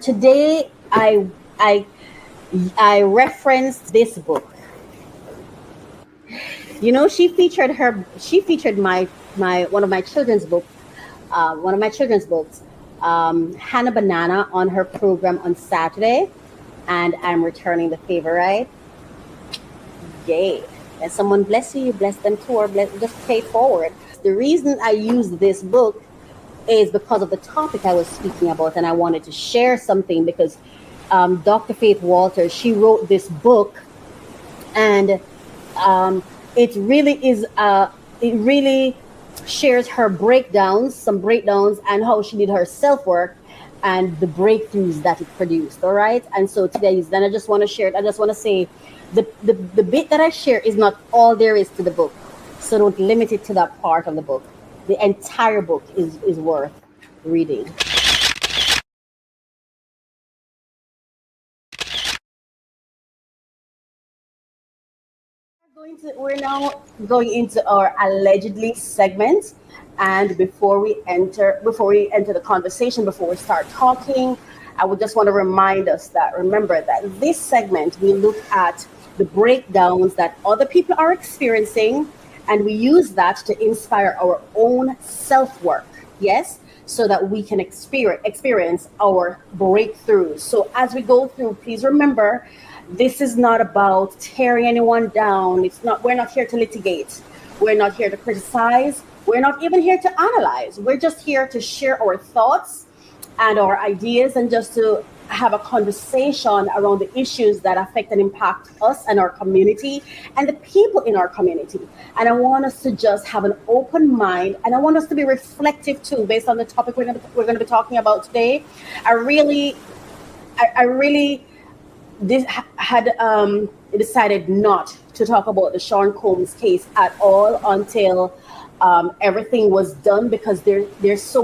today I referenced this book. You know, she featured my one of my children's book, Hannah Banana, on her program on Saturday, and I'm returning the favor, right? Yay! And someone bless you, bless them too, or just pay it forward. The reason I used this book is because of the topic I was speaking about, and I wanted to share something because Dr. Faith Walters, she wrote this book, and it really shares her some breakdowns, and how she did her self work and the breakthroughs that it produced. All right, and so today, then I just want to share it. I just want to say the bit that I share is not all there is to the book, so don't limit it to that part of the book. The entire book is worth reading. We're now going into our allegedly segment, and before we enter the conversation, before we start talking, I would just want to remind us that, remember that this segment, we look at the breakdowns that other people are experiencing, and we use that to inspire our own self-work, yes, so that we can experience our breakthroughs. So as we go through, please remember, this is not about tearing anyone down. We're not here to litigate. We're not here to criticize. We're not even here to analyze. We're just here to share our thoughts and our ideas, and just to have a conversation around the issues that affect and impact us and our community and the people in our community. And I want us to just have an open mind, and I want us to be reflective too, based on the topic we're going to be talking about today. I really had decided not to talk about the Sean Combs case at all until everything was done, because there's so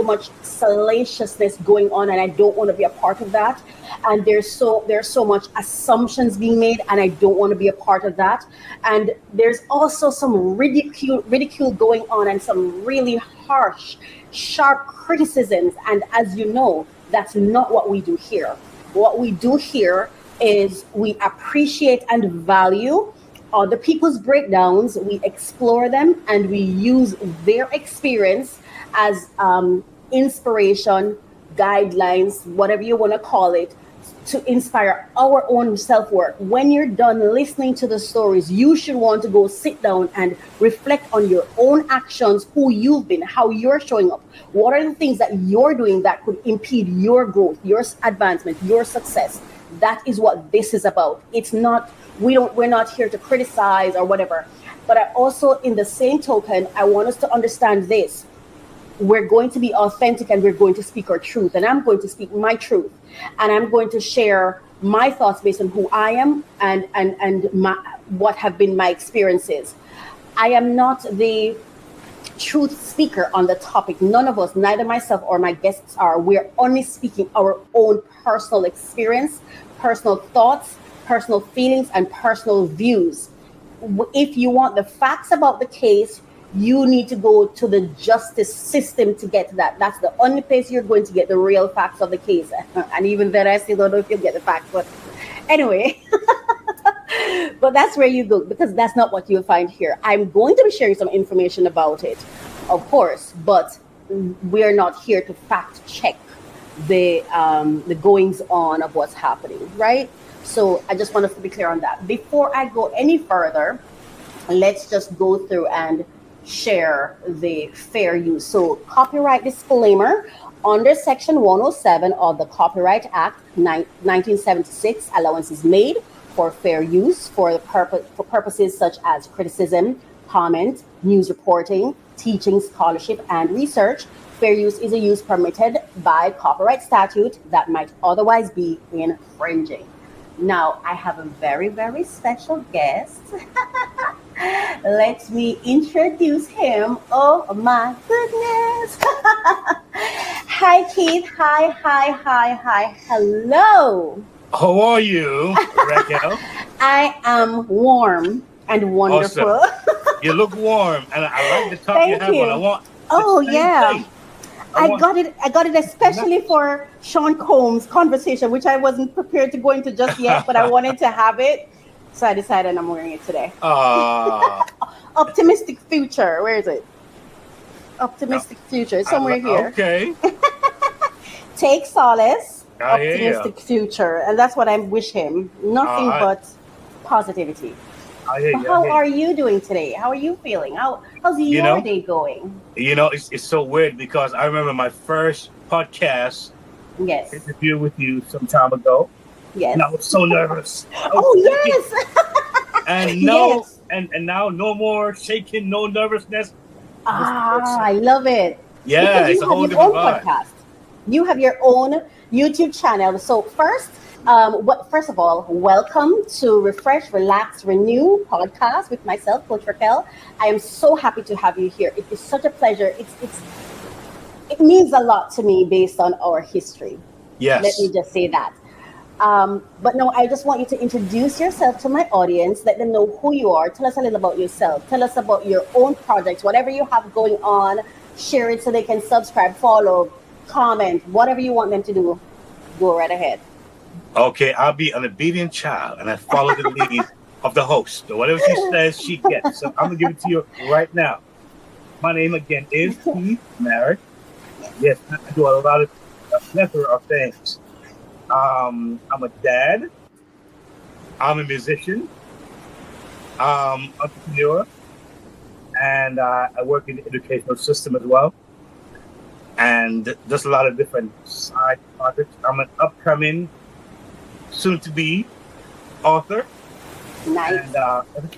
much salaciousness going on, and I don't want to be a part of that. And there's so much assumptions being made, and I don't want to be a part of that. And there's also some ridicule going on, and some really harsh, sharp criticisms. And as you know, that's not what we do here. What we do here is we appreciate and value other people's breakdowns, we explore them, and we use their experience as inspiration, guidelines, whatever you want to call it, to inspire our own self-work. When you're done listening to the stories, you should want to go sit down and reflect on your own actions, who you've been, how you're showing up. What are the things that you're doing that could impede your growth, your advancement, your success? That is what this is about. It's not, we're not here to criticize or whatever. But I also, in the same token, I want us to understand this. We're going to be authentic, and we're going to speak our truth, and I'm going to speak my truth, and I'm going to share my thoughts based on who I am and what have been my experiences. I am not the truth speaker on the topic. None of us, neither myself or my guests are. We're only speaking our own personal experience, personal thoughts, personal feelings, and personal views. If you want the facts about the case, you need to go to the justice system to get that. That's the only place you're going to get the real facts of the case. And even then, I still don't know if you'll get the facts. But anyway, but that's where you go, because that's not what you'll find here. I'm going to be sharing some information about it, of course, but we're not here to fact check the goings on of what's happening, right? So I just want us to be clear on that. Before I go any further, let's just go through and share the fair use. So copyright disclaimer: under Section 107 of the Copyright Act 1976, allowance is made for fair use for purposes such as criticism, comment, news reporting, teaching, scholarship, and research. Fair use is a use permitted by copyright statute that might otherwise be infringing. Now, I have a very, very special guest. Let me introduce him. Oh my goodness. Hi, Keith. Hi. Hello. How are you, Racquel? I am warm and wonderful. Awesome. You look warm, and I like the top you have on. I want. Oh, yeah. Thing. I got it especially for Sean Combs' conversation, which I wasn't prepared to go into just yet, but I wanted to have it. So I decided I'm wearing it today. Optimistic future. Where is it? Optimistic future. It's somewhere here. Okay. Take solace. Optimistic future. And that's what I wish him. Nothing but positivity. How are you doing today? How are you feeling? How's your day going? It's so weird because I remember my first podcast interview with you some time ago. Yes. And I was so nervous. Yes. And no, and now no more shaking, no nervousness. I love it. Yeah, because it's a whole different vibe. Podcast. You have your own YouTube channel. So first of all, welcome to Refresh, Relax, Renew podcast with myself, Coach Racquel. I am so happy to have you here. It is such a pleasure. It means a lot to me based on our history. Yes. Let me just say that. But no, I just want you to introduce yourself to my audience. Let them know who you are. Tell us a little about yourself. Tell us about your own projects, whatever you have going on. Share it so they can subscribe, follow, comment, whatever you want them to do. Go right ahead. Okay, I'll be an obedient child, and I follow the lead of the host. So whatever she says, she gets. So I'm gonna give it to you right now. My name again is Keith Merritt. Yes, I do a plethora of things. I'm a dad. I'm a musician. Entrepreneur, and I work in the educational system as well. And just a lot of different side projects. I'm an upcoming, soon-to-be author. Nice. And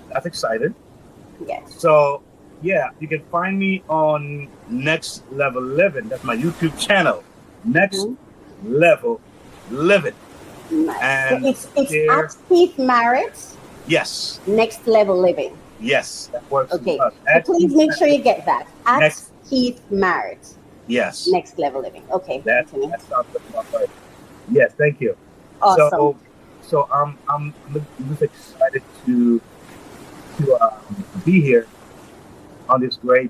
that's excited. Yes. So, yeah, you can find me on Next Level Living. That's my YouTube channel. Next Level Living. Nice. And so it's at Keith Merritt. Yes. Next Level Living. Yes, that works. Okay. So please make sure you get that. At Keith Merritt. Yes. Next Level Living. Okay. That sounds good. Yes, thank you. Awesome. So I'm just excited to be here on this great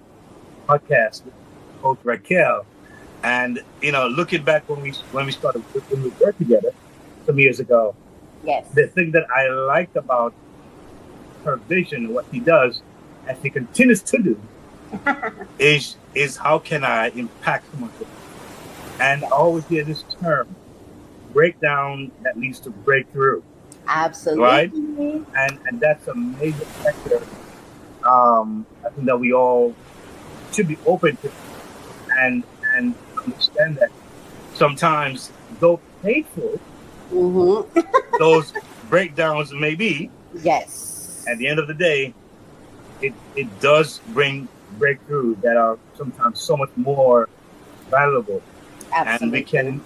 podcast with Coach Racquel. And looking back when we worked together some years ago, yes, the thing that I liked about her vision, what he does, and he continues to do, is how can I impact someone? And I always hear this term, breakdown that leads to breakthrough. Absolutely. Right? And that's a major factor. I think that we all should be open to and understand that sometimes, though painful, those breakdowns may be. Yes. At the end of the day, it does bring breakthroughs that are sometimes so much more valuable. Absolutely. And we can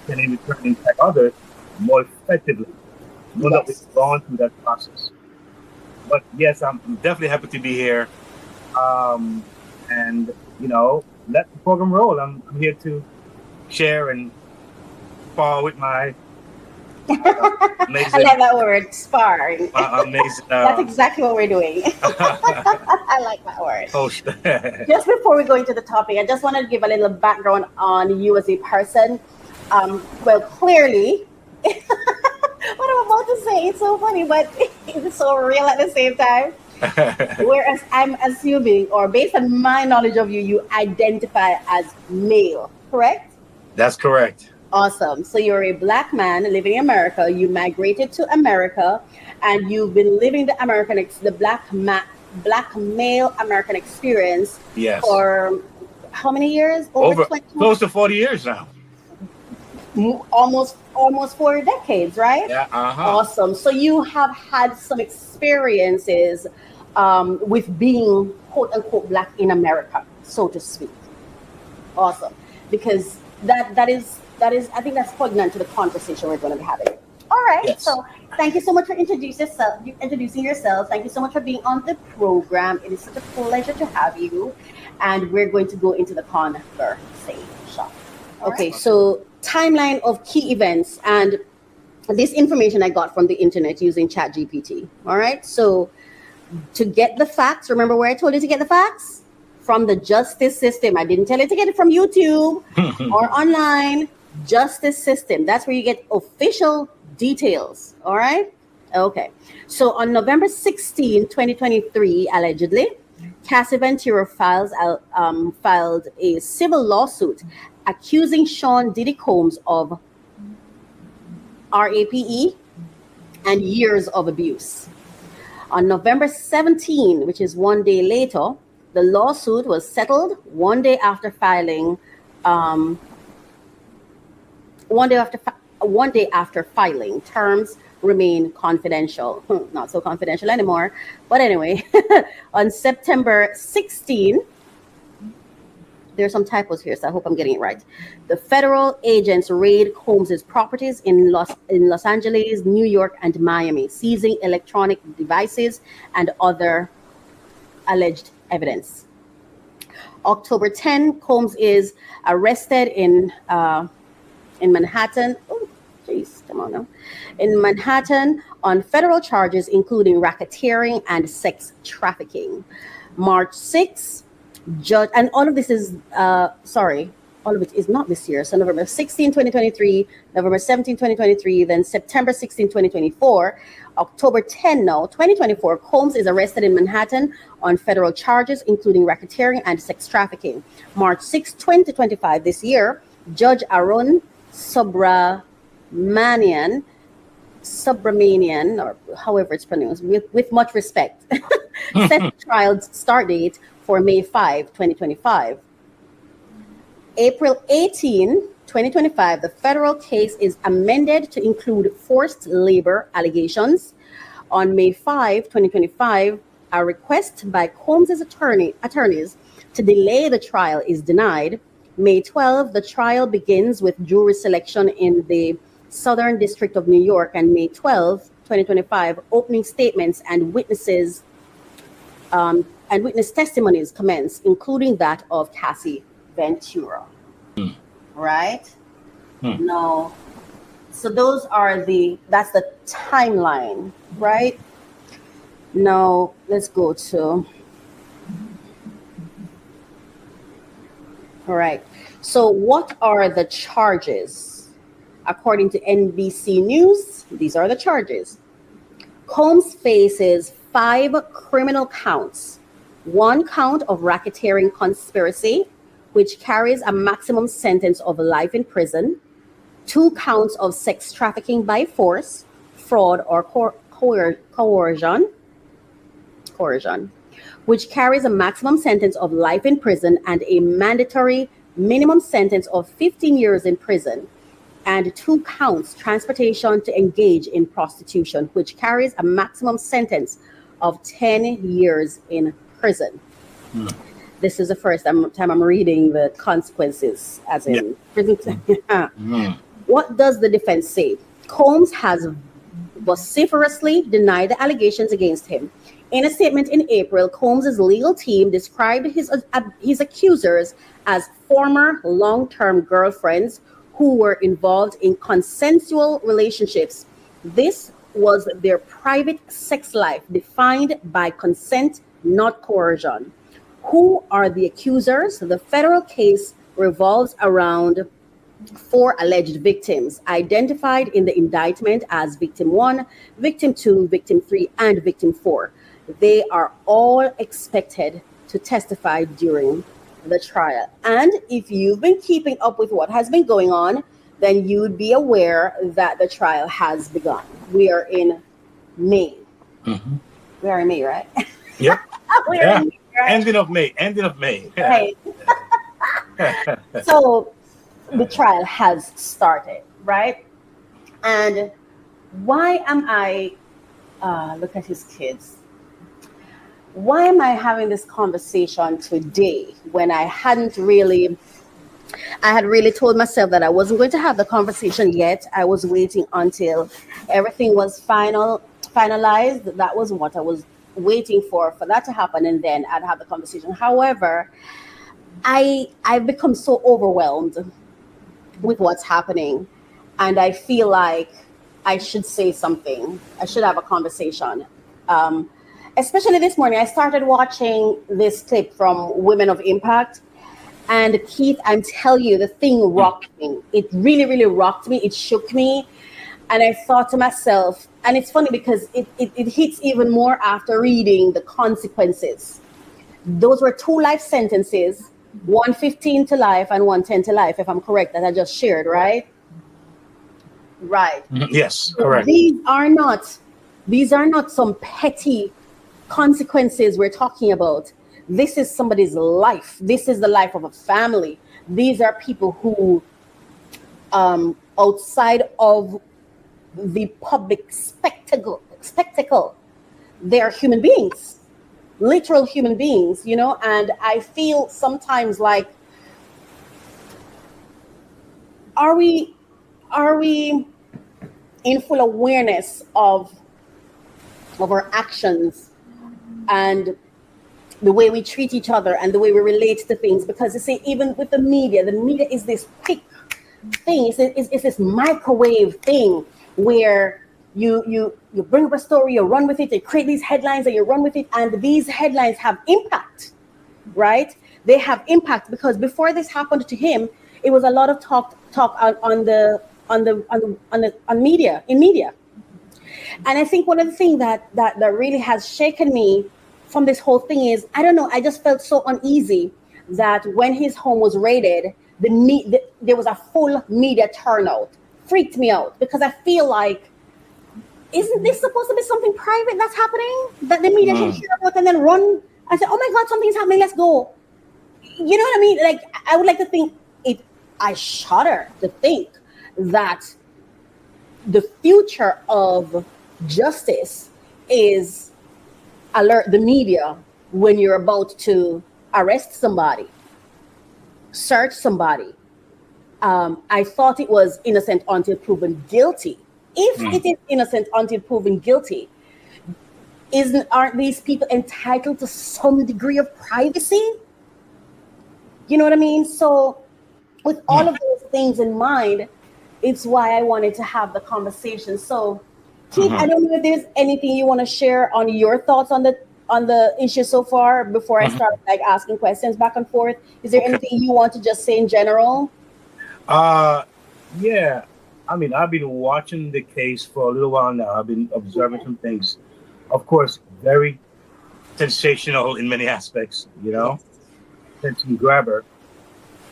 in return impact others more effectively. Know that we've gone through that process. But yes, I'm definitely happy to be here. And let the program roll. I'm here to share and spar with my amazing. I like that word, sparring. Amazing. That's exactly what we're doing. I like that word. Host. Just before we go into the topic, I just wanted to give a little background on you as a person. Well, clearly, what I'm about to say, it's so funny, but it's so real at the same time. Whereas I'm assuming, or based on my knowledge of you, you identify as male, correct? That's correct. Awesome. So you're a Black man living in America. You migrated to America, and you've been living the Black male American experience for how many years? Over close to 40 years now. Almost 4 decades, right? Yeah. Awesome. So you have had some experiences with being quote unquote Black in America, so to speak. Awesome. Because that is I think that's poignant to the conversation we're going to be having. All right. Yes. So thank you so much for introducing yourself. Thank you so much for being on the program. It is such a pleasure to have you. And we're going to go into the conversation. Okay. Right. So timeline of key events, and this information I got from the internet using ChatGPT. All right. So to get the facts, remember where I told you to get the facts? from the justice system. I didn't tell you to get it from YouTube or online. Justice system. That's where you get official details. All right. Okay. So on November 16, 2023, allegedly, Cassie Ventura filed a civil lawsuit accusing Sean Diddy Combs of RAPE and years of abuse. On November 17, which is one day later, the lawsuit was settled one day after filing. One day after filing, terms remain confidential. Not so confidential anymore. But anyway, on September 16, there's some typos here, so I hope I'm getting it right. The federal agents raid Combs' properties in Los Angeles, New York, and Miami, seizing electronic devices and other alleged evidence. October 10, Combs is arrested in Manhattan. Oh, jeez, come on now. In Manhattan on federal charges including racketeering and sex trafficking. March 6, judge, and all of this is, all of it is not this year. So November 16, 2023, November 17, 2023, then September 16, 2024, October 10 now, 2024, Combs is arrested in Manhattan on federal charges including racketeering and sex trafficking. March 6, 2025, this year, Judge Aaron Subramanian, or however it's pronounced, with much respect, set trial start date for May 5, 2025. April 18, 2025, the federal case is amended to include forced labor allegations. On May 5, 2025, a request by Combs' attorneys to delay the trial is denied. May 12, the trial begins with jury selection in the Southern District of New York, and May 12, 2025, opening statements and witness testimonies commence, including that of Cassie Ventura. Right? No. So that's the timeline, right? Now let's go to. All right. So what are the charges? According to NBC News, these are the charges. Combs faces 5 criminal counts. 1 count of racketeering conspiracy, which carries a maximum sentence of life in prison. 2 counts of sex trafficking by force, fraud, or coercion, which carries a maximum sentence of life in prison and a mandatory minimum sentence of 15 years in prison. And 2 counts transportation to engage in prostitution, which carries a maximum sentence of 10 years in prison. This is the first time I'm reading the consequences, as in prison. What does the defense say? Combs has vociferously denied the allegations against him. In a statement in April, Combs' legal team described his accusers as former long-term girlfriends who were involved in consensual relationships. This was their private sex life, defined by consent, not coercion. Who are the accusers? The federal case revolves around 4 alleged victims, identified in the indictment as Victim 1, Victim 2, Victim 3, and Victim 4. They are all expected to testify during the trial. And if you've been keeping up with what has been going on, then you'd be aware that the trial has begun. We are in May. We are in May, right? Yep. We are in May, right? Ending of May. Right. So the trial has started, right? And why am I, look at his kids. Why am I having this conversation today when I had really told myself that I wasn't going to have the conversation yet. I was waiting until everything was finalized. That was what I was waiting for that to happen, and then I'd have the conversation. However, I've become so overwhelmed with what's happening, and I feel like I should say something. I should have a conversation. especially this morning, I started watching this clip from Women of Impact. And Keith, I'm telling you, the thing rocked me. It really, really rocked me. It shook me. And I thought to myself, and it's funny because it hits even more after reading the consequences. Those were 2 life sentences, 115 to life and 110 to life, if I'm correct, that I just shared, right? Right. Yes, correct. These are not some petty consequences we're talking about. This is somebody's life. This is the life of a family. These are people who, outside of the public spectacle, they are human beings, literal human beings, you know. And I feel sometimes like, are we in full awareness of our actions and the way we treat each other and the way we relate to things? Because you see, even with the media is this quick thing. It's this microwave thing where you bring up a story, you run with it, you create these headlines and you run with it, and these headlines have impact, right? They have impact because before this happened to him, it was a lot of talk on media. And I think one of the things that really has shaken me from this whole thing is, I don't know, I just felt so uneasy that when his home was raided, there was a full media turnout. Freaked me out because I feel like, isn't this supposed to be something private that's happening that the media can hear about and then run and say, oh my God, something's happening, let's go. You know what I mean? Like, I would like to think I shudder to think that the future of justice is alert the media when you're about to arrest somebody, search somebody. I thought it was innocent until proven guilty. If it is innocent until proven guilty, aren't these people entitled to some degree of privacy? You know what I mean? So with all of those things in mind, it's why I wanted to have the conversation. So Keith, I don't know if there's anything you want to share on your thoughts on the issue so far before I start like asking questions back and forth. Is there anything you want to just say in general? Yeah. I mean, I've been watching the case for a little while now. I've been observing some things. Of course, very sensational in many aspects, you know, attention grabber.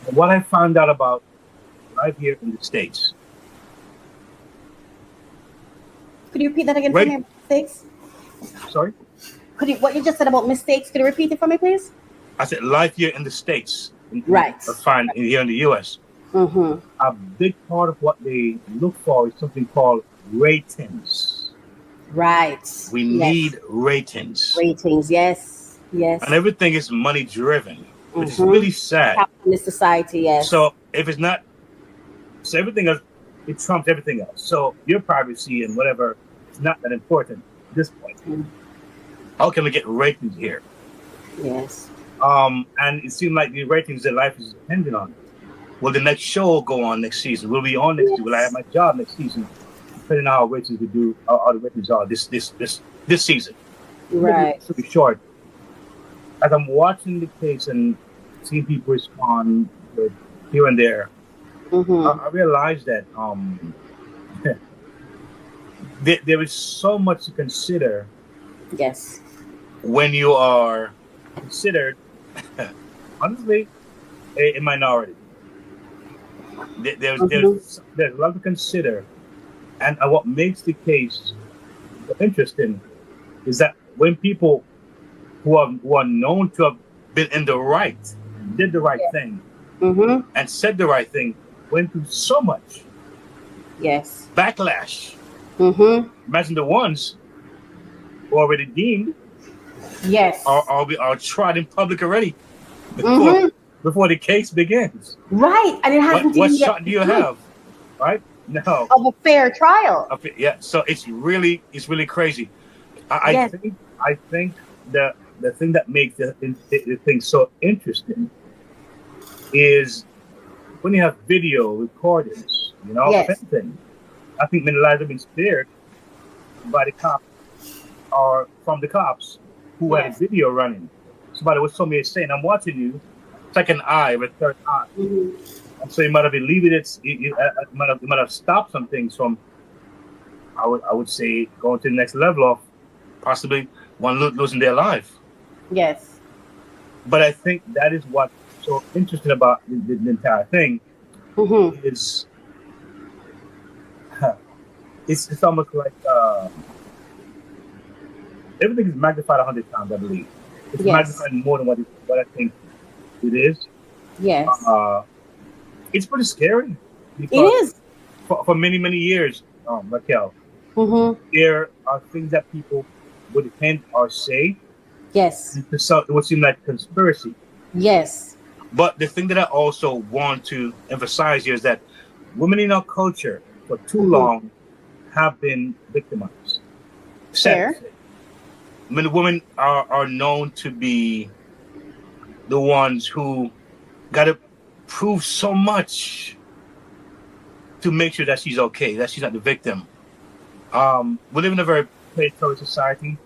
But what I found out about right here in the States. Could you repeat that again for me? Mistakes? Sorry? What you just said about mistakes, could you repeat it for me, please? I said life here in the States. Right. Fine, here in the U.S. A big part of what they look for is something called ratings. Right. We need ratings. Ratings, yes. Yes. And everything is money driven, which is really sad. Capitalist society, yes. So if it's not, so everything else, it trumps everything else. So your privacy and whatever is not that important at this point. How can we get ratings here? Yes. And it seemed like the ratings that life is dependent on. Will the next show will go on next season? Will we on next season? Will I have my job next season? Depending on how ratings we do, how the ratings are this season. Right. To be short, as I'm watching the case and seeing people respond here and there, I realized that there is so much to consider. Yes. When you are considered, honestly, a minority. There's a lot to consider, and what makes the case interesting is that when people who are known to have been in the right, did the right thing, and said the right thing, went through so much backlash. Imagine the ones who are already deemed are tried in public already before the case begins. Right, and it hasn't. What shot do you have? Right? No. Of a fair trial. Yeah. So it's really crazy. I think the thing that makes the thing so interesting is when you have video recordings, you know, of anything. I think many lives have been spared by the cops or from the cops who had a video running. Somebody was told me saying, "I'm watching you, second eye or third eye." And so you might have been leaving it. You might have stopped some things from. I would say going to the next level of possibly one losing their life. Yes. But I think that is what's so interesting about the entire thing is it's almost like everything is magnified 100 times. I believe it's magnified more than what I think it is. Yes. It's pretty scary. It is. For many years, Racquel, there are things that people would hint or say. Yes. It would seem like conspiracy. Yes. But the thing that I also want to emphasize here is that women in our culture for too long have been victimized. Fair. I mean, women are known to be the ones who got to prove so much to make sure that she's okay, that she's not the victim. We live in a very predatory society,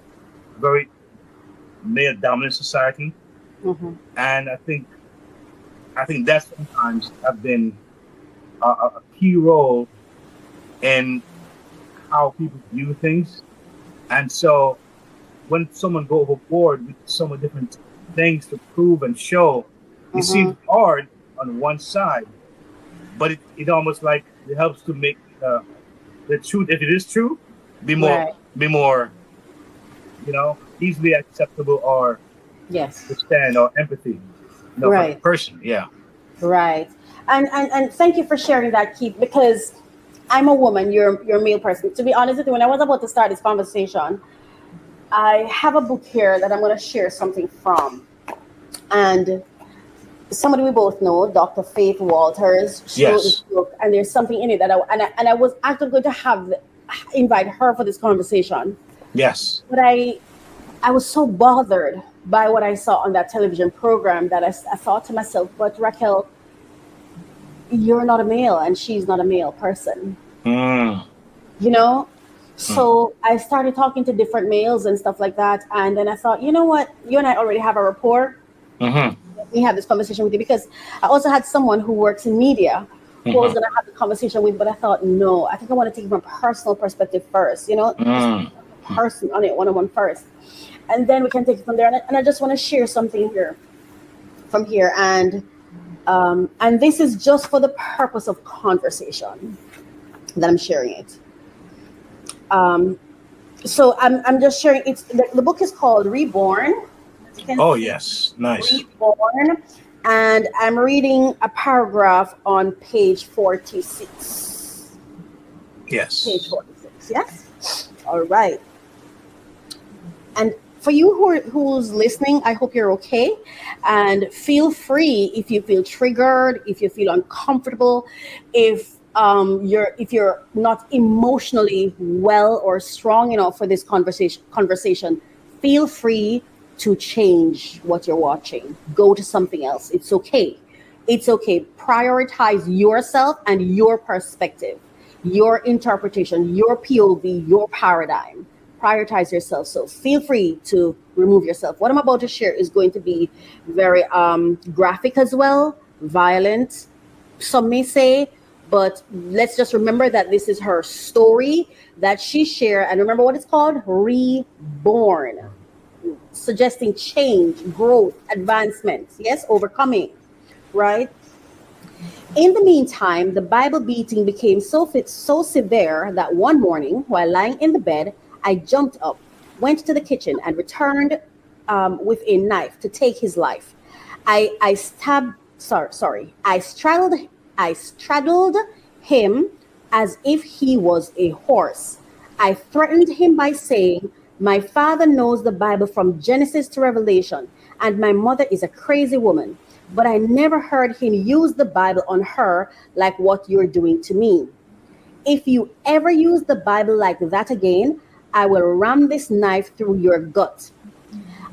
very male-dominant society, and I think that sometimes have been a key role in how people view things. And so when someone goes overboard with so many different things to prove and show, it seems hard on one side, but it almost like it helps to make the truth, if it is true, be more easily acceptable or understand or empathy for the person. Right. And thank you for sharing that, Keith, because I'm a woman, you're a male person. To be honest with you, when I was about to start this conversation, I have a book here that I'm going to share something from. And somebody we both know, Dr. Faith Walters, she wrote this book, and there's something in it that I was actually going to invite her for this conversation. Yes. But I was so bothered by what I saw on that television program that I thought to myself, but Racquel, you're not a male and she's not a male person. So I started talking to different males and stuff like that, and then I thought, you know what, you and I already have a rapport. We have this conversation with you, because I also had someone who works in media who I was going to have the conversation with, but I thought, no, I think I want to take it from a personal perspective first, person on it, one-on-one first, and then we can take it from there. And I just want to share something from here, and this is just for the purpose of conversation that I'm sharing it. So I'm just sharing. It's the book is called Reborn. Oh yes, nice. Reborn, and I'm reading a paragraph on page 46. Yes. Page 46. Yes. All right. And for you who's listening, I hope you're okay. And feel free if you feel triggered, if you feel uncomfortable, if you're not emotionally well or strong enough for this conversation, feel free to change what you're watching. Go to something else. It's okay. It's okay. Prioritize yourself and your perspective, your interpretation, your POV, your paradigm. Prioritize yourself. So feel free to remove yourself. What I'm about to share is going to be very graphic as well, violent, some may say, but let's just remember that this is her story that she shared. And remember what it's called? Reborn. Suggesting change, growth, advancement. Yes, overcoming. Right? In the meantime, the Bible beating became so severe that one morning, while lying in the bed, I jumped up, went to the kitchen, and returned with a knife to take his life. I straddled him as if he was a horse. I threatened him by saying, "My father knows the Bible from Genesis to Revelation, and my mother is a crazy woman." But I never heard him use the Bible on her like what you're doing to me. If you ever use the Bible like that again, I will ram this knife through your gut.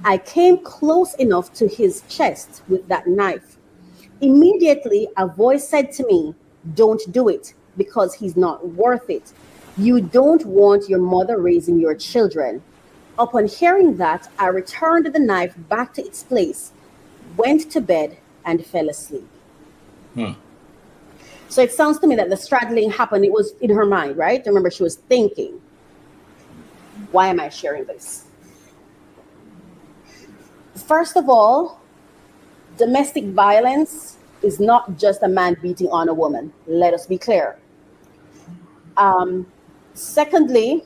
I came close enough to his chest with that knife. Immediately, a voice said to me, "Don't do it, because he's not worth it. You don't want your mother raising your children." Upon hearing that, I returned the knife back to its place, went to bed, and fell asleep. So it sounds to me that the straddling happened. It was in her mind, right? Remember, she was thinking, why am I sharing this? First of all, domestic violence is not just a man beating on a woman. Let us be clear. Secondly,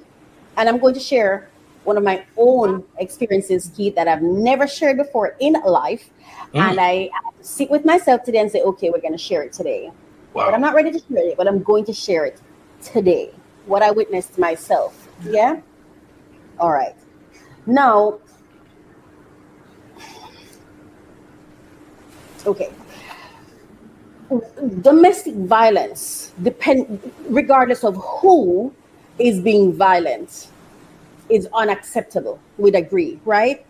and I'm going to share one of my own experiences, Keith, that I've never shared before in life. And I sit with myself today and say, okay, we're going to share it today. Wow. But I'm not ready to share it, but I'm going to share it today. What I witnessed myself. Yeah? All right. Now, okay. Domestic violence, regardless of who is being violent, is unacceptable. We'd agree, right?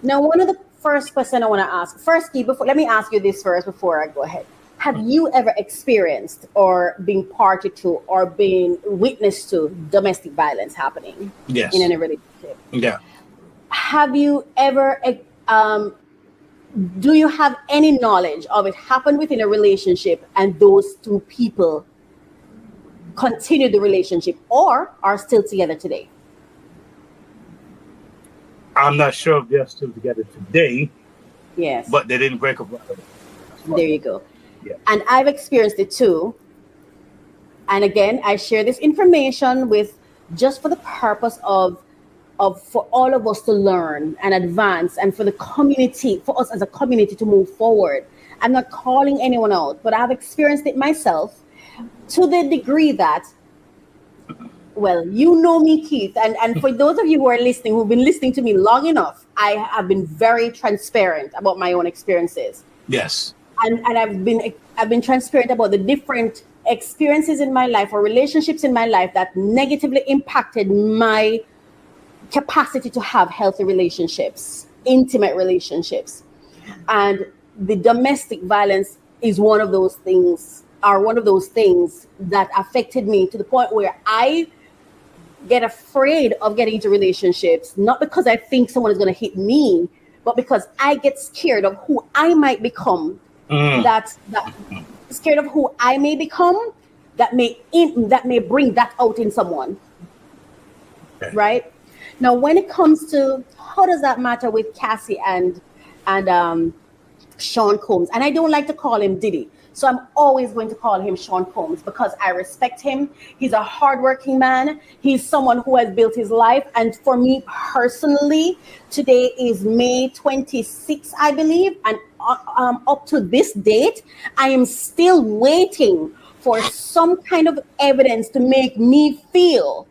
Now, one of the first questions I want to ask, firstly, let me ask you this first before I go ahead. Have you ever experienced or been party to or been witness to domestic violence happening? Yes. In any relationship? Yeah. Have you ever, do you have any knowledge of it happened within a relationship and those two people continue the relationship or are still together today? I'm not sure if they're still together today. Yes. But they didn't break up. There you go. Yeah. And I've experienced it too. And again, I share this information with just for the purpose of for all of us to learn and advance, and for the community, for us as a community to move forward. I'm not calling anyone out, but I've experienced it myself to the degree that, well, you know me, Keith, and for those of you who are listening, who've been listening to me long enough, I have been very transparent about my own experiences. Yes. And I've been transparent about the different experiences in my life or relationships in my life that negatively impacted my capacity to have healthy relationships, intimate relationships. And the domestic violence is one of those things that affected me to the point where I get afraid of getting into relationships, not because I think someone is going to hit me, but because I get scared of who I might become. That scared of who I may become, that may bring that out in someone. Okay. Right? Now, when it comes to how does that matter with Cassie and Sean Combs, and I don't like to call him Diddy, so I'm always going to call him Sean Combs because I respect him. He's a hardworking man. He's someone who has built his life. And for me personally, today is May 26th, I believe. And up to this date, I am still waiting for some kind of evidence to make me feel,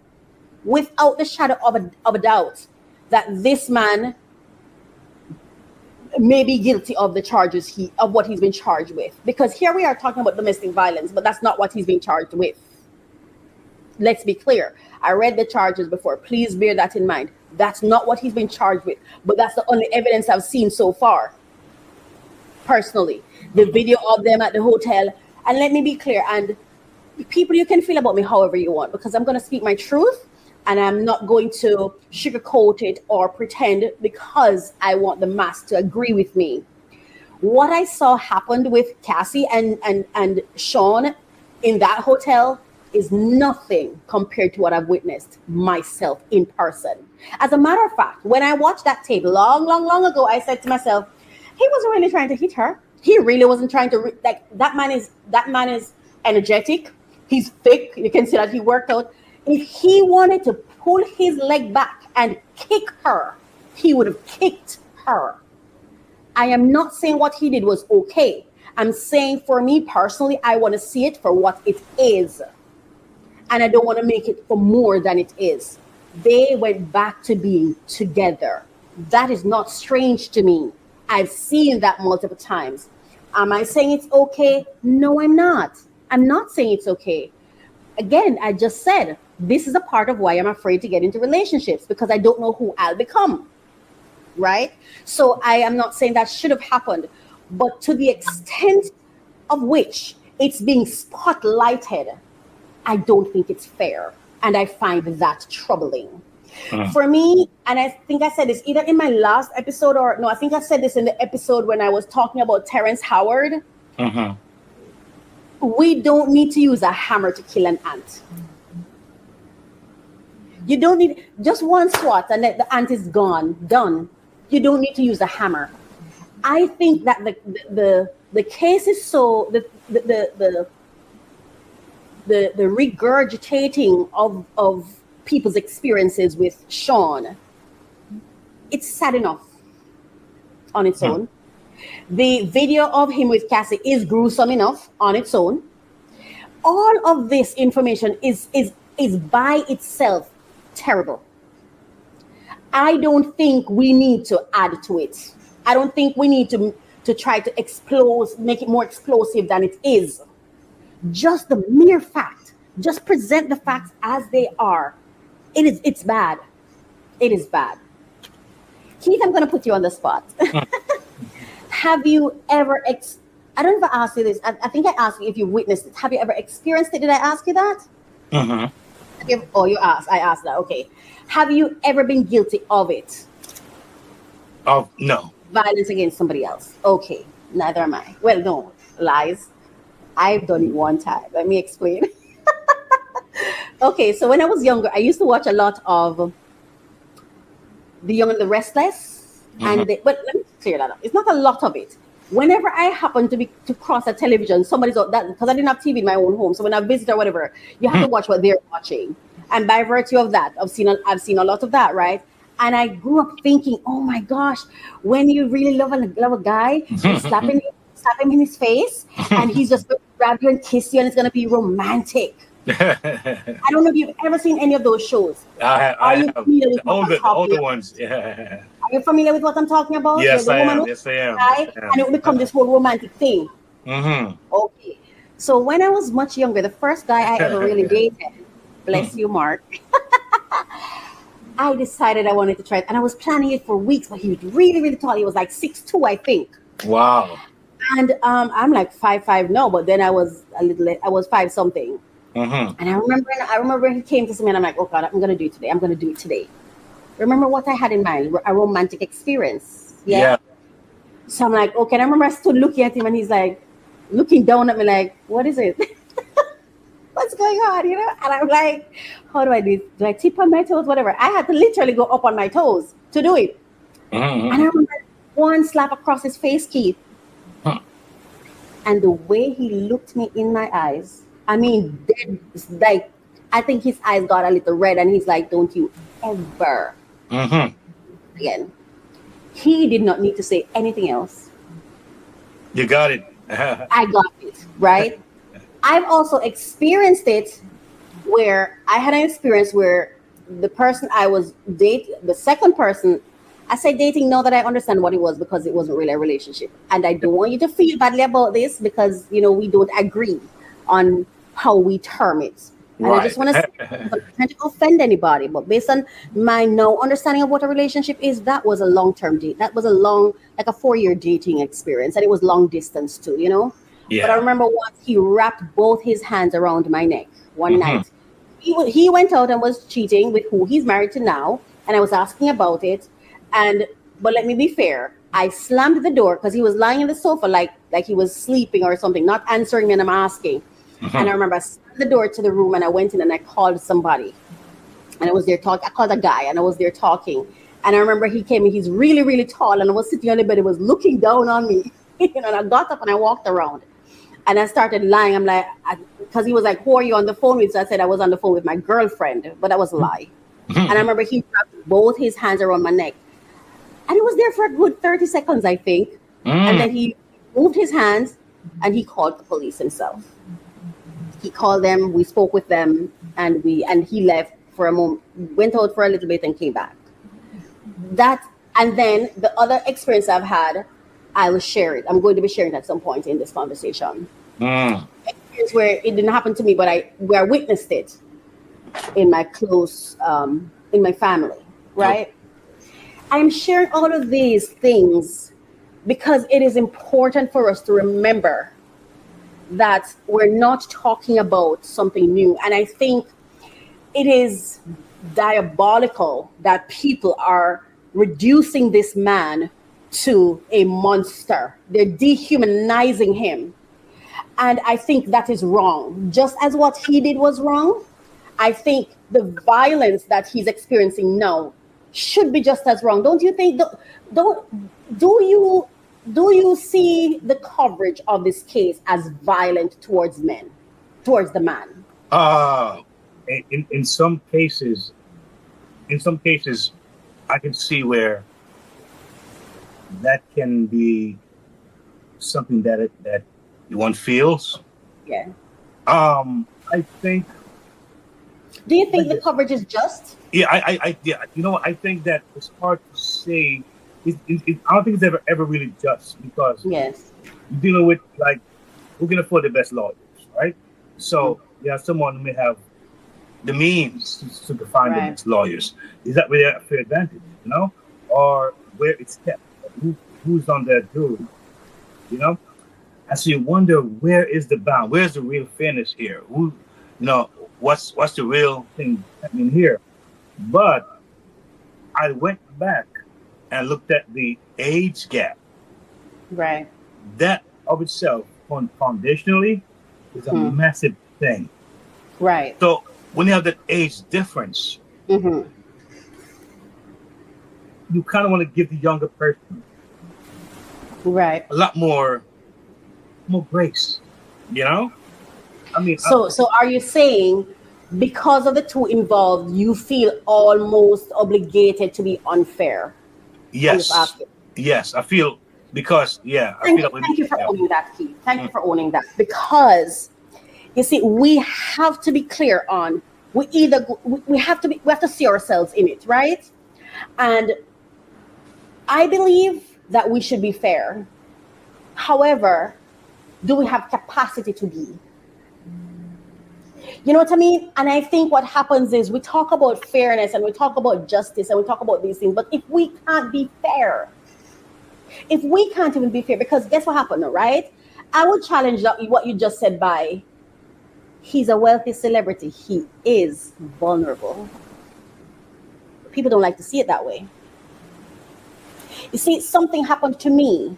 without the shadow of a doubt, that this man may be guilty of the charges of what he's been charged with. Because here we are talking about domestic violence, but that's not what he's being charged with. Let's be clear. I read the charges before. Please bear that in mind. That's not what he's been charged with, but that's the only evidence I've seen so far. Personally, the video of them at the hotel. And let me be clear, and people, you can feel about me however you want, because I'm going to speak my truth. And I'm not going to sugarcoat it or pretend because I want the mass to agree with me. What I saw happened with Cassie and Sean in that hotel is nothing compared to what I've witnessed myself in person. As a matter of fact, when I watched that tape long ago, I said to myself, he wasn't really trying to hit her. He really wasn't trying to, that man is energetic. He's thick. You can see that he worked out. If he wanted to pull his leg back and kick her, he would have kicked her. I am not saying what he did was okay. I'm saying for me personally, I want to see it for what it is. And I don't want to make it for more than it is. They went back to being together. That is not strange to me. I've seen that multiple times. Am I saying it's okay? No, I'm not. I'm not saying it's okay. Again, I just said, this is a part of why I'm afraid to get into relationships, because I don't know who I'll become, right? So I am not saying that should have happened, but to the extent of which it's being spotlighted, I don't think it's fair. And I find that troubling. For me, and I think I said this either in my last episode or no, I think I said this in the episode when I was talking about Terrence Howard. We don't need to use a hammer to kill an ant. You don't need just one swat and the ant is gone, done. You don't need to use a hammer. I think that the case is so the regurgitating of people's experiences with Sean, it's sad enough on its own. The video of him with Cassie is gruesome enough on its own. All of this information is by itself terrible. I don't think we need to add to it. I don't think we need to try to make it more explosive than it is. Just the mere fact, just present the facts as they are. It's bad. It is bad. Keith, I'm going to put you on the spot. Have you ever, I don't know if I asked you this. I think I asked you if you witnessed it. Have you ever experienced it? Did I ask you that? You asked. I asked that. Okay. Have you ever been guilty of it? Oh, no. Violence against somebody else. Okay. Neither am I. Well, no. Lies. I've done it one time. Let me explain. Okay. So when I was younger, I used to watch a lot of The Young and the Restless. But let me clear that up. It's not a lot of it. Whenever I happen to cross a television, somebody's on that, because I didn't have TV in my own home. So when I visit or whatever, you have to watch what they're watching. And by virtue of that, I've seen a lot of that, right? And I grew up thinking, oh my gosh, when you really love a guy, you slap him in his face, and he's just going to grab you and kiss you, and it's going to be romantic. I don't know if you've ever seen any of those shows. I have. The older ones. Yeah. Are you familiar with what I'm talking about? Yes, I am. Yes, I am. And it will become this whole romantic thing. Okay. So when I was much younger, the first guy I ever really dated, bless you, Mark, I decided I wanted to try it. And I was planning it for weeks, but he was really, really tall. He was like 6'2", I think. Wow. And I'm like 5'5" now, but then I was 5 something. And I remember he came to me and I'm like, oh God, I'm going to do it today. I'm going to do it today. Remember what I had in mind, a romantic experience. Yeah. So I'm like, okay. And I remember I stood looking at him and he's like, looking down at me like, what is it? What's going on? You know? And I'm like, how do I do it? Do I tip on my toes? Whatever. I had to literally go up on my toes to do it. And I remember one slap across his face, Keith. And the way he looked me in my eyes, I mean, dead, like, I think his eyes got a little red and he's like, don't you ever again. He did not need to say anything else. You got it. I got it, right? I've also experienced it where I had an experience where the person I was dating, the second person, I say dating now that I understand what it was, because it wasn't really a relationship. And I don't want you to feel badly about this because, you know, we don't agree on how we term it. And I just want to say, I'm not trying to offend anybody, but based on my now understanding of what a relationship is, that was a long-term date. That was a 4-year dating experience, and it was long distance too, you know? Yeah. But I remember once he wrapped both his hands around my neck one night. He went out and was cheating with who he's married to now, and I was asking about it. But let me be fair, I slammed the door because he was lying on the sofa like he was sleeping or something, not answering me, and I'm asking. And I remember I slammed the door to the room and I went in and I called somebody. And I was there talking. I called a guy and I was there talking. And I remember he came and he's really, really tall. And I was sitting on the bed. He was looking down on me. And I got up and I walked around. And I started lying. I'm like, because he was like, who are you on the phone with? So I said I was on the phone with my girlfriend. But that was a lie. And I remember he wrapped both his hands around my neck. And he was there for a good 30 seconds, I think. And then he moved his hands and he called the police himself. He called them, we spoke with them, and he left for a moment, went out for a little bit and came back. And then the other experience I've had, I will share it. I'm going to be sharing it at some point in this conversation. Experience where it didn't happen to me, but where I witnessed it in my close, in my family, right? I'm sharing all of these things because it is important for us to remember that we're not talking about something new. And I think it is diabolical that people are reducing this man to a monster. They're dehumanizing him. And I think that is wrong. Just as what he did was wrong, I think the violence that he's experiencing now should be just as wrong. Don't you think? Do you see the coverage of this case as violent towards men, towards the man? In some cases, I can see where that can be something that one feels. Yeah. I think. Do you think the coverage is just? Yeah, yeah. You know, I think that it's hard to say. I don't think it's ever really just, because yes, you're dealing with, like, who can afford the best lawyers, right? So you have someone who may have the means to find the best lawyers. Is that really a fair advantage, you know, or where it's kept? Who's on that jury, you know? And so you wonder, where is the bound? Where's the real fairness here? Who, you know, what's the real thing happening here? But I went back and looked at the age gap. Right. That of itself, foundationally, is a massive thing. Right. So when you have that age difference, you kind of want to give the younger person a lot more grace, you know? I mean, so are you saying, because of the two involved, you feel almost obligated to be unfair? Yes. Yes, I feel, because thank you for owning that, Keith. Thank you for owning that, because you see, we have to be clear on, we have to see ourselves in it, right? And I believe that we should be fair. However, do we have capacity to be? You know what I mean? And I think what happens is, we talk about fairness and we talk about justice and we talk about these things, but if we can't be fair, if we can't even be fair, because guess what happened, right? I would challenge what you just said by, he's a wealthy celebrity. He is vulnerable. People don't like to see it that way. You see, something happened to me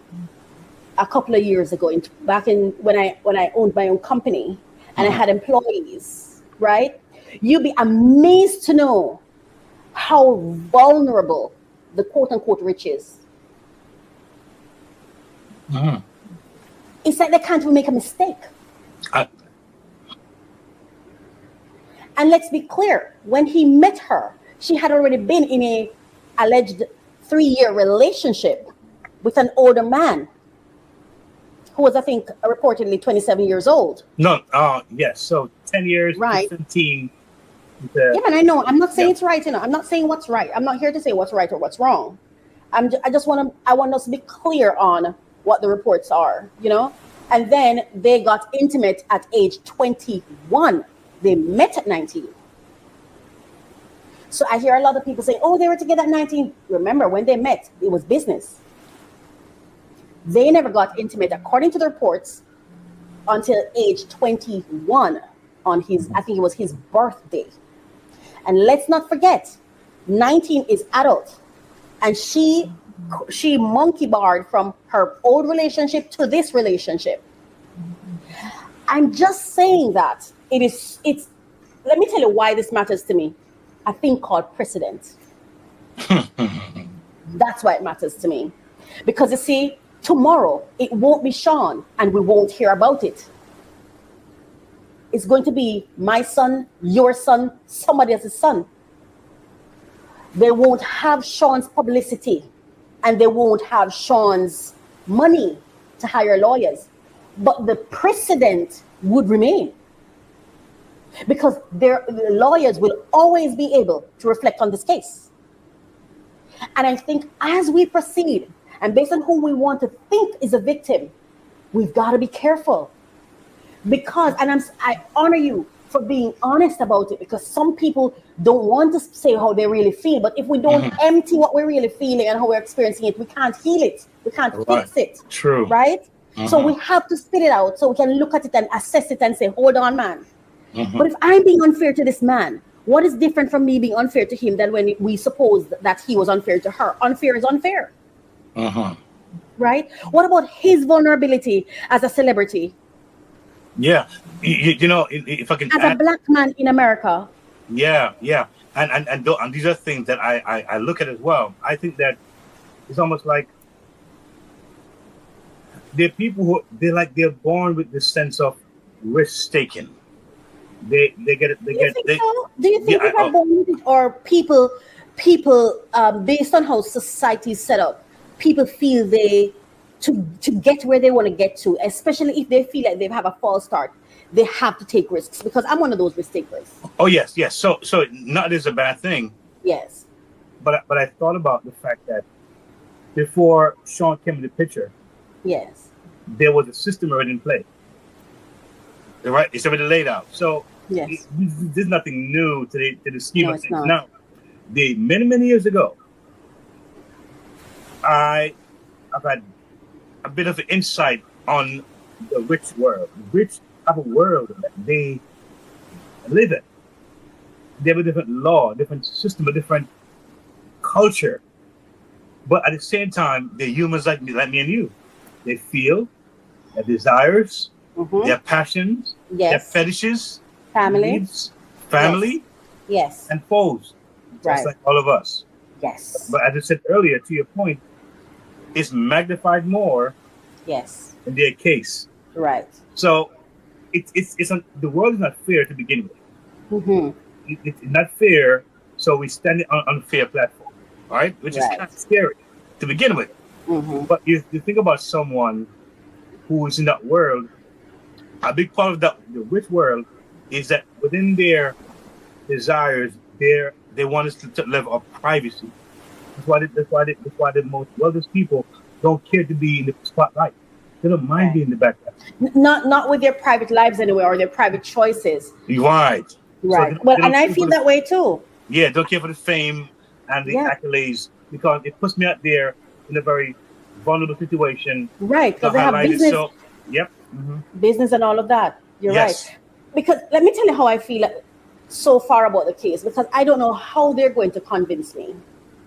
a couple of years ago, when I owned my own company and I had employees, right? You'd be amazed to know how vulnerable the quote unquote rich is. It's like they can't even make a mistake. And let's be clear, when he met her, she had already been in a alleged 3-year relationship with an older man who was, I think, reportedly 27 years old. No, yes. So 10 years, right. 15. Yeah, man, I know. I'm not saying it's right. You know, I'm not saying what's right. I'm not here to say what's right or what's wrong. I want us to be clear on what the reports are, you know. And then they got intimate at age 21. They met at 19. So I hear a lot of people saying, oh, they were together at 19. Remember, when they met, it was business. They never got intimate, according to the reports, until age 21 on his, I think it was his birthday. And let's not forget, 19 is adult. And she monkey barred from her old relationship to this relationship. I'm just saying that it's, let me tell you why this matters to me. A thing called precedent. That's why it matters to me. Because you see, tomorrow it won't be Sean and we won't hear about it. It's going to be my son, your son, somebody else's son. They won't have Sean's publicity and they won't have Sean's money to hire lawyers. But the precedent would remain. Because the lawyers will always be able to reflect on this case. And I think as we proceed, and based on who we want to think is a victim, we've got to be careful. Because, and I honor you for being honest about it, because some people don't want to say how they really feel. But if we don't empty what we're really feeling and how we're experiencing it, we can't heal it. We can't fix it. True. Right? So we have to spit it out so we can look at it and assess it and say, hold on, man. But if I'm being unfair to this man, What is different from me being unfair to him than when we supposed that he was unfair to her? Unfair is unfair. Right? What about his vulnerability as a celebrity? Yeah. You know, if I can As a black man in America. Yeah. And these are things that I look at as well. I think that it's almost like there are people who they're born with this sense of risk taking. They get it. Do you think people are born with it, or people based on how society is set up, people feel to get where they want to get to, especially if they feel like they have a false start, they have to take risks, because I'm one of those risk takers. Oh yes. So not is a bad thing. Yes. But I thought about the fact that before Sean came in the picture, yes, there was a system already in play. Right? It's already laid out. So yes, there's nothing new to the scheme of things. Not. Now, many years ago, I've had a bit of insight on the rich world, which type of world that they live in. They have a different law, different system, a different culture. But at the same time, they're humans like me and you. They feel, their desires, their passions, their fetishes, needs, family, yes, and foes. Just like all of us. Yes. But as I said earlier, to your point, it's magnified more. Yes. In their case. Right. So the world is not fair to begin with. It's not fair, so we stand on an unfair platform, right? Which is kind of scary to begin with. But you think about someone who is in that world. A big part of the rich world is that within their desires, they want us to live of privacy. That's why the most wealthiest people don't care to be in the spotlight. They don't mind being in the background. Not with their private lives anyway, or their private choices. Right. Right. So well, and I feel that way too. Yeah, don't care for the fame and the accolades, because it puts me out there in a very vulnerable situation. Right, because they have business. So, business and all of that. You're right. Because let me tell you how I feel so far about the case, because I don't know how they're going to convince me.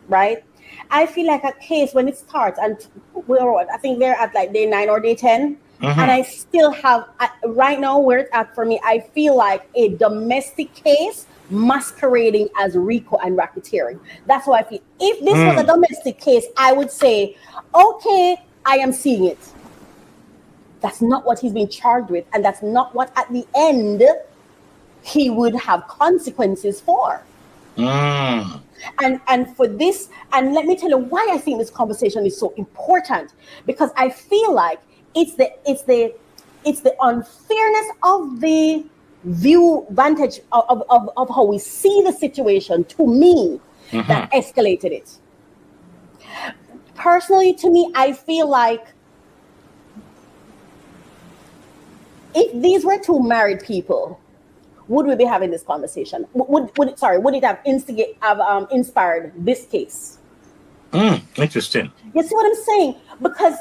Right? I feel like a case when it starts, and I think they're at like day 9 or day 10. And I still have, right now where it's at for me, I feel like a domestic case masquerading as RICO and racketeering. That's how I feel. If this was a domestic case, I would say, okay, I am seeing it. That's not what he's been charged with. And that's not what at the end he would have consequences for. And for this, and let me tell you why I think this conversation is so important, because I feel like it's the unfairness of the vantage of how we see the situation, to me, that escalated it. Personally, to me, I feel like if these were two married people, would we be having this conversation? Would it have inspired this case? Interesting. You see what I'm saying? Because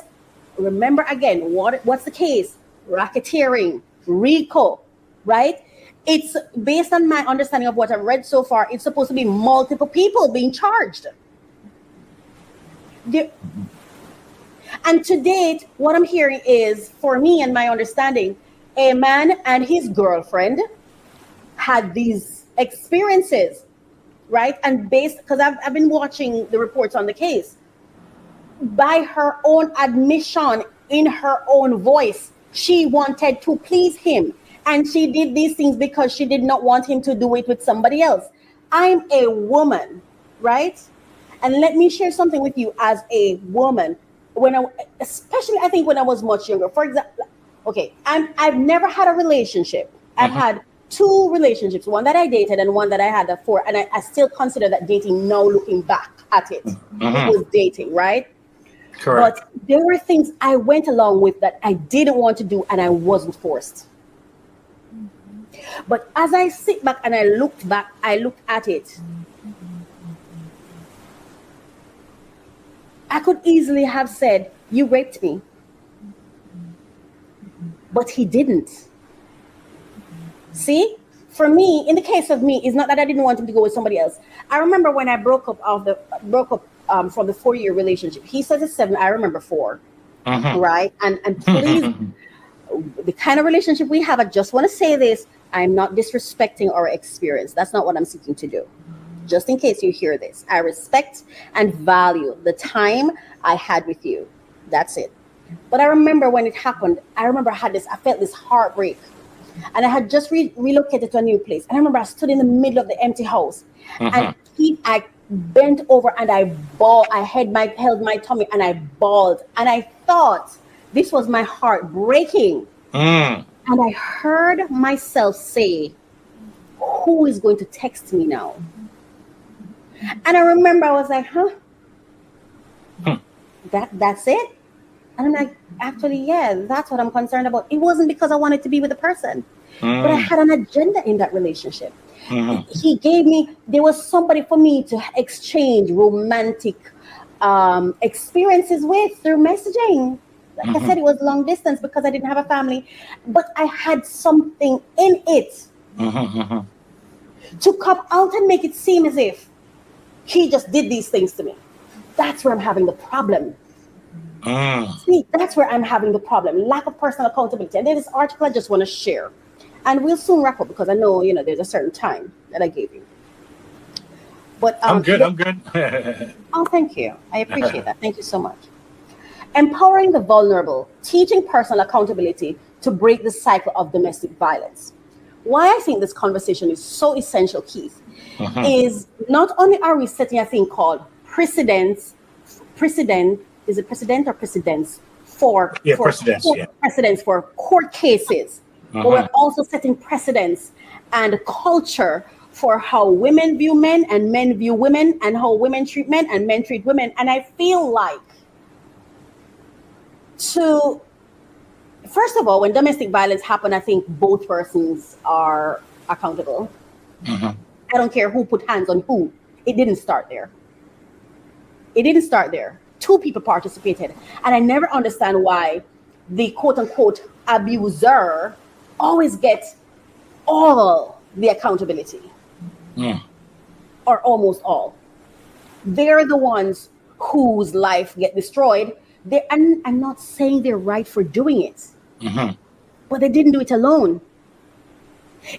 remember again, what's the case? Racketeering, RICO, right? It's based on my understanding of what I've read so far. It's supposed to be multiple people being charged. And to date, what I'm hearing is, for me and my understanding, a man and his girlfriend had these experiences, right? And because I've been watching the reports on the case, by her own admission, in her own voice, she wanted to please him. And she did these things because she did not want him to do it with somebody else. I'm a woman, right? And let me share something with you as a woman. Especially I think when I was much younger. For example, okay, I've never had a relationship. I've had 2 relationships, one that I dated and one that I had before. And I still consider that dating now, looking back at it. It was dating, right? Correct. But there were things I went along with that I didn't want to do, and I wasn't forced. But as I sit back and I looked at it, I could easily have said, you raped me. But he didn't. See? for me, in the case of me, it's not that I didn't want him to go with somebody else. I remember when I broke up from the 4-year relationship. He says it's 7. I remember 4. Right? And please, the kind of relationship we have, I just want to say this. I'm not disrespecting our experience. That's not what I'm seeking to do. Just in case you hear this, I respect and value the time I had with you. That's it. But I remember when it happened, I felt this heartbreak. And I had just relocated to a new place. And I remember I stood in the middle of the empty house. And I bent over and I bawled. I held my tummy and I bawled. And I thought this was my heart breaking. And I heard myself say, who is going to text me now? And I remember I was like, that's it? And I'm like, actually, yeah, that's what I'm concerned about. It wasn't because I wanted to be with a person, but I had an agenda in that relationship. He gave me, there was somebody for me to exchange romantic experiences with through messaging. Like I said, it was long distance because I didn't have a family, but I had something in it to come out and make it seem as if he just did these things to me. That's where I'm having the problem. See, that's where I'm having the problem. Lack of personal accountability. And then this article I just want to share. And we'll soon wrap up because I know, there's a certain time that I gave you. But I'm good. Oh, thank you. I appreciate that. Thank you so much. Empowering the vulnerable, teaching personal accountability to break the cycle of domestic violence. Why I think this conversation is so essential, Keith, is not only are we setting a thing called precedents for court cases, but we're also setting precedents and culture for how women view men and men view women and how women treat men and men treat women. And I feel like first of all, when domestic violence happens, I think both persons are accountable. I don't care who put hands on who. It didn't start there. 2 people participated. And I never understand why the quote unquote abuser always gets all the accountability. Or almost all. They're the ones whose life get destroyed. I'm not saying they're right for doing it, but they didn't do it alone.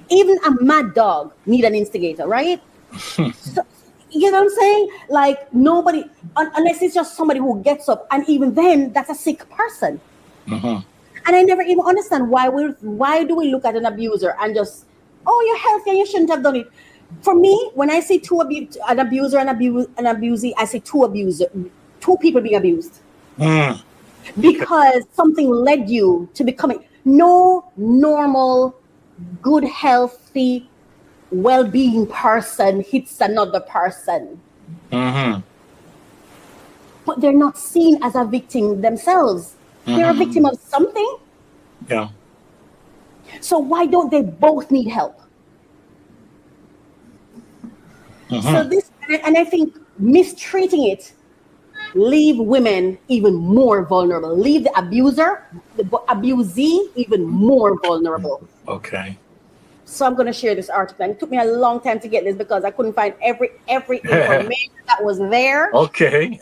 Even a mad dog need an instigator, right? So, you know what I'm saying? Like nobody, unless it's just somebody who gets up, and even then, that's a sick person. And I never even understand why do we look at an abuser and just, oh, you're healthy and you shouldn't have done it. For me, when I see an abuser and an abusee, I say 2 people being abused. Because something led you to becoming no normal, good, healthy, well-being person hits another person. But they're not seen as a victim themselves. They're a victim of something. Yeah. So why don't they both need help? So this, and I think mistreating it leave women even more vulnerable. Leave the abuser, the abusee, even more vulnerable. Okay. So I'm going to share this article. And it took me a long time to get this because I couldn't find every information that was there. Okay.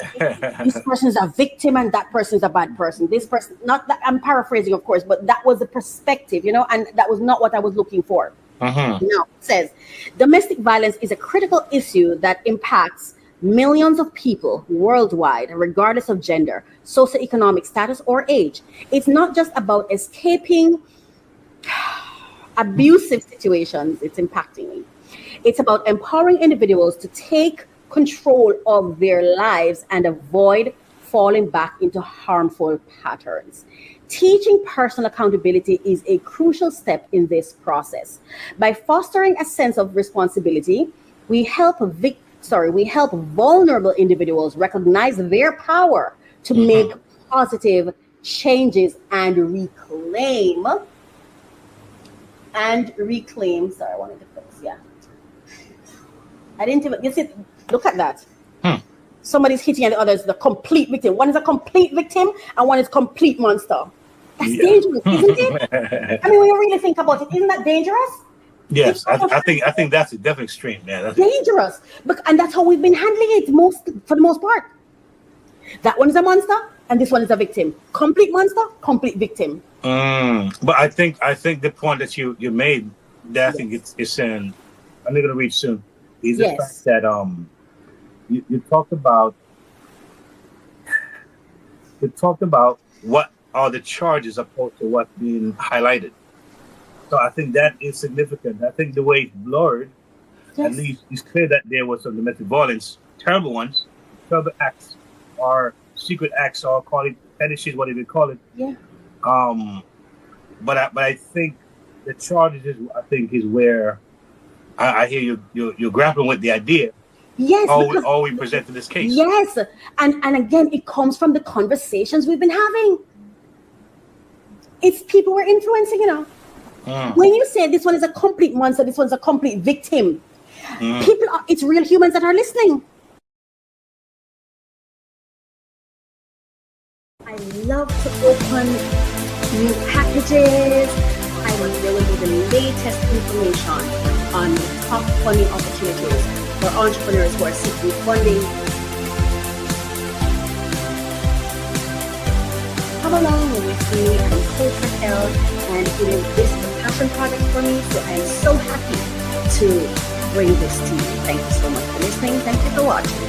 This person is a victim and that person is a bad person. This person, not that I'm paraphrasing, of course, but that was the perspective, and that was not what I was looking for. Now, it says, domestic violence is a critical issue that impacts millions of people worldwide, regardless of gender, socioeconomic status, or age. It's not just about escaping abusive situations it's impacting me. It's about empowering individuals to take control of their lives and avoid falling back into harmful patterns. Teaching personal accountability is a crucial step in this process. By fostering a sense of responsibility, we help vulnerable individuals recognize their power to make positive changes and reclaim. Sorry, I wanted to fix. Yeah. I didn't even, you see, look at that. Somebody's hitting and the other is the complete victim. One is a complete victim and one is complete monster. That's dangerous, isn't it? I mean, when you really think about it, isn't that dangerous? Yes, I think that's a definitely extreme, man. That's dangerous. And that's how we've been handling it for the most part. That one is a monster, and this one is a victim. Complete monster, complete victim. But I think the point that you made, that I think it's in. I'm going to read soon. Is the fact that you talked about what are the charges opposed to what's being highlighted. So I think that is significant. I think the way it's blurred, at least it's clear that there was some domestic violence, terrible ones, terrible acts, or secret acts, or call it fetishes, whatever you call it. Yeah. But I think the charges is where I hear you're grappling with the idea. Yes. All we present in this case. Yes. And again, it comes from the conversations we've been having. It's people we're influencing, you know. When you say this one is a complete monster, this one's a complete victim, it's real humans that are listening. I love to open new packages. I will be the latest information on top funding opportunities for entrepreneurs who are seeking funding. Come along with me. I'm Coach Racquel, and it is this passion project for me, so I'm so happy to bring this to you. Thank you so much for listening. Thank you for watching.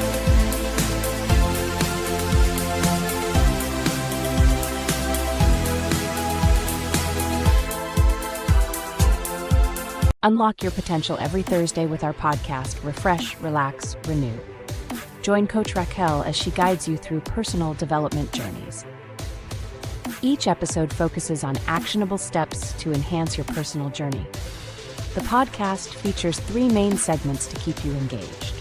Unlock your potential every Thursday with our podcast, Refresh, Relax, Renew. Join Coach Racquel as she guides you through personal development journeys. Each episode focuses on actionable steps to enhance your personal journey. The podcast features 3 main segments to keep you engaged.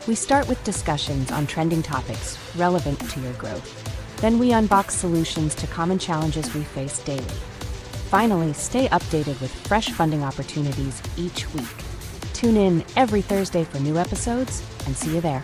We start with discussions on trending topics relevant to your growth. Then we unbox solutions to common challenges we face daily. Finally, stay updated with fresh funding opportunities each week. Tune in every Thursday for new episodes, and see you there.